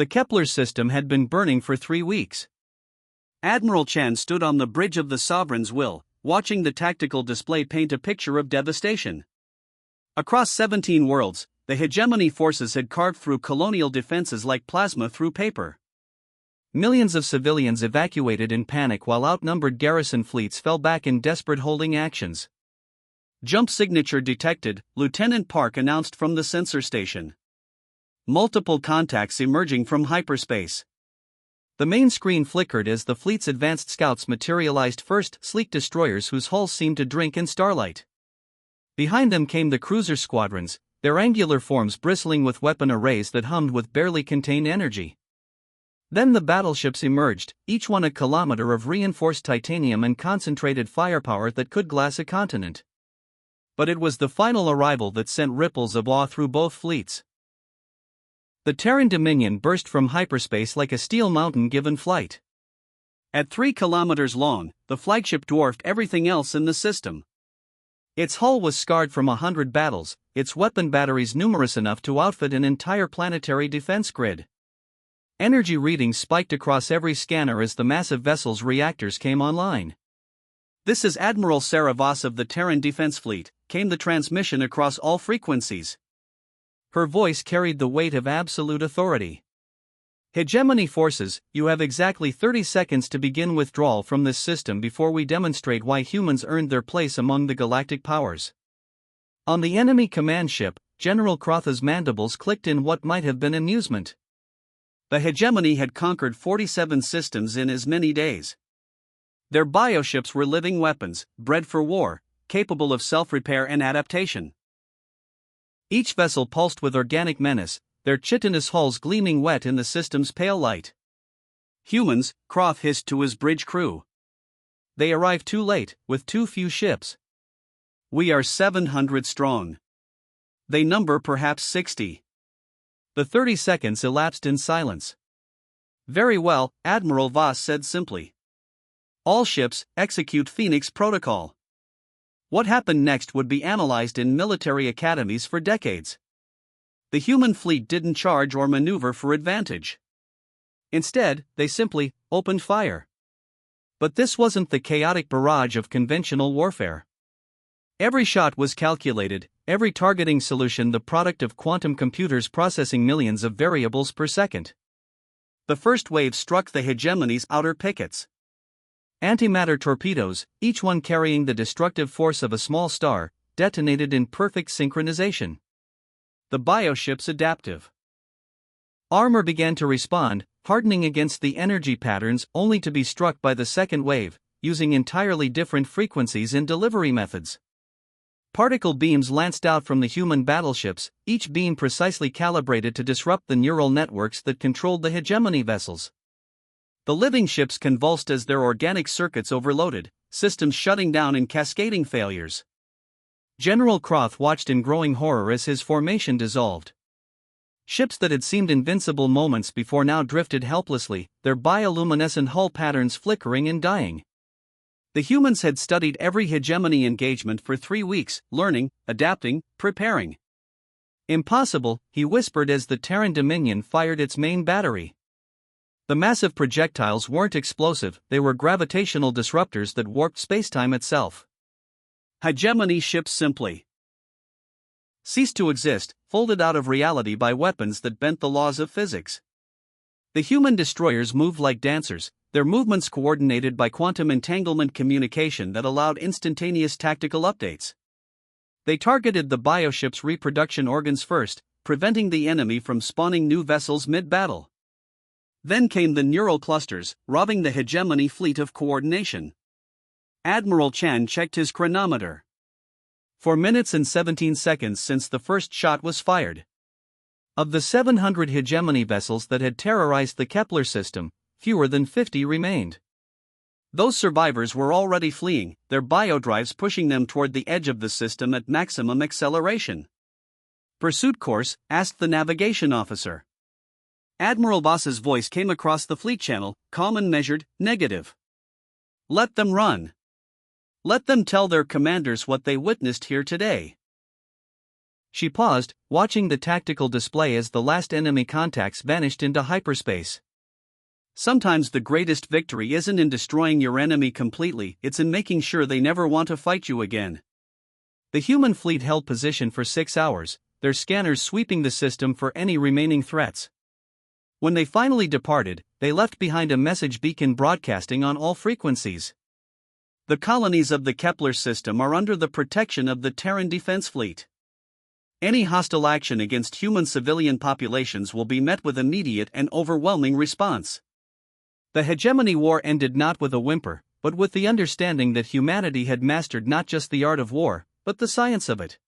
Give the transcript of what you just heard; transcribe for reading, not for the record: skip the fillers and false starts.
The Kepler system had been burning for 3 weeks. Admiral Chan stood on the bridge of the Sovereign's Will, watching the tactical display paint a picture of devastation. Across 17 worlds, the hegemony forces had carved through colonial defenses like plasma through paper. Millions of civilians evacuated in panic while outnumbered garrison fleets fell back in desperate holding actions. Jump signature detected, Lieutenant Park announced from the sensor station. Multiple contacts emerging from hyperspace. The main screen flickered as the fleet's advanced scouts materialized first, sleek destroyers whose hulls seemed to drink in starlight. Behind them came the cruiser squadrons, their angular forms bristling with weapon arrays that hummed with barely contained energy. Then the battleships emerged, each one a kilometer of reinforced titanium and concentrated firepower that could glass a continent. But it was the final arrival that sent ripples of awe through both fleets. The Terran Dominion burst from hyperspace like a steel mountain given flight. At 3 kilometers long, the flagship dwarfed everything else in the system. Its hull was scarred from 100 battles, its weapon batteries numerous enough to outfit an entire planetary defense grid. Energy readings spiked across every scanner as the massive vessel's reactors came online. "This is Admiral Sarah Voss of the Terran Defense Fleet," came the transmission across all frequencies. Her voice carried the weight of absolute authority. "Hegemony forces, you have exactly 30 seconds to begin withdrawal from this system before we demonstrate why humans earned their place among the galactic powers." On the enemy command ship, General Crotha's mandibles clicked in what might have been amusement. The hegemony had conquered 47 systems in as many days. Their bioships were living weapons, bred for war, capable of self-repair and adaptation. Each vessel pulsed with organic menace, their chitinous hulls gleaming wet in the system's pale light. "Humans," Croft hissed to his bridge crew. "They arrived too late, with too few ships. We are 700 strong. They number perhaps 60. The 30 seconds elapsed in silence. "Very well," Admiral Voss said simply. "All ships, execute Phoenix Protocol." What happened next would be analyzed in military academies for decades. The human fleet didn't charge or maneuver for advantage. Instead, they simply opened fire. But this wasn't the chaotic barrage of conventional warfare. Every shot was calculated, every targeting solution the product of quantum computers processing millions of variables per second. The first wave struck the hegemony's outer pickets. Antimatter torpedoes, each one carrying the destructive force of a small star, detonated in perfect synchronization. The bioships adaptive armor began to respond, hardening against the energy patterns only to be struck by the second wave, using entirely different frequencies and delivery methods. Particle beams lanced out from the human battleships, each beam precisely calibrated to disrupt the neural networks that controlled the hegemony vessels. The living ships convulsed as their organic circuits overloaded, systems shutting down in cascading failures. General Croft watched in growing horror as his formation dissolved. Ships that had seemed invincible moments before now drifted helplessly, their bioluminescent hull patterns flickering and dying. The humans had studied every hegemony engagement for 3 weeks, learning, adapting, preparing. "Impossible," he whispered as the Terran Dominion fired its main battery. The massive projectiles weren't explosive, they were gravitational disruptors that warped spacetime itself. Hegemony ships simply ceased to exist, folded out of reality by weapons that bent the laws of physics. The human destroyers moved like dancers, their movements coordinated by quantum entanglement communication that allowed instantaneous tactical updates. They targeted the bioship's reproduction organs first, preventing the enemy from spawning new vessels mid-battle. Then came the neural clusters, robbing the hegemony fleet of coordination. Admiral Chan checked his chronometer. 4 minutes and 17 seconds since the first shot was fired. Of the 700 hegemony vessels that had terrorized the Kepler system, fewer than 50 remained. Those survivors were already fleeing, their biodrives pushing them toward the edge of the system at maximum acceleration. "Pursuit course?" asked the navigation officer. Admiral Voss's voice came across the fleet channel, calm and measured, negative. "Let them run. Let them tell their commanders what they witnessed here today." She paused, watching the tactical display as the last enemy contacts vanished into hyperspace. Sometimes the greatest victory isn't in destroying your enemy completely, it's in making sure they never want to fight you again. The human fleet held position for 6 hours, their scanners sweeping the system for any remaining threats. When they finally departed, they left behind a message beacon broadcasting on all frequencies. The colonies of the Kepler system are under the protection of the Terran Defense Fleet. Any hostile action against human civilian populations will be met with immediate and overwhelming response. The hegemony war ended not with a whimper, but with the understanding that humanity had mastered not just the art of war, but the science of it.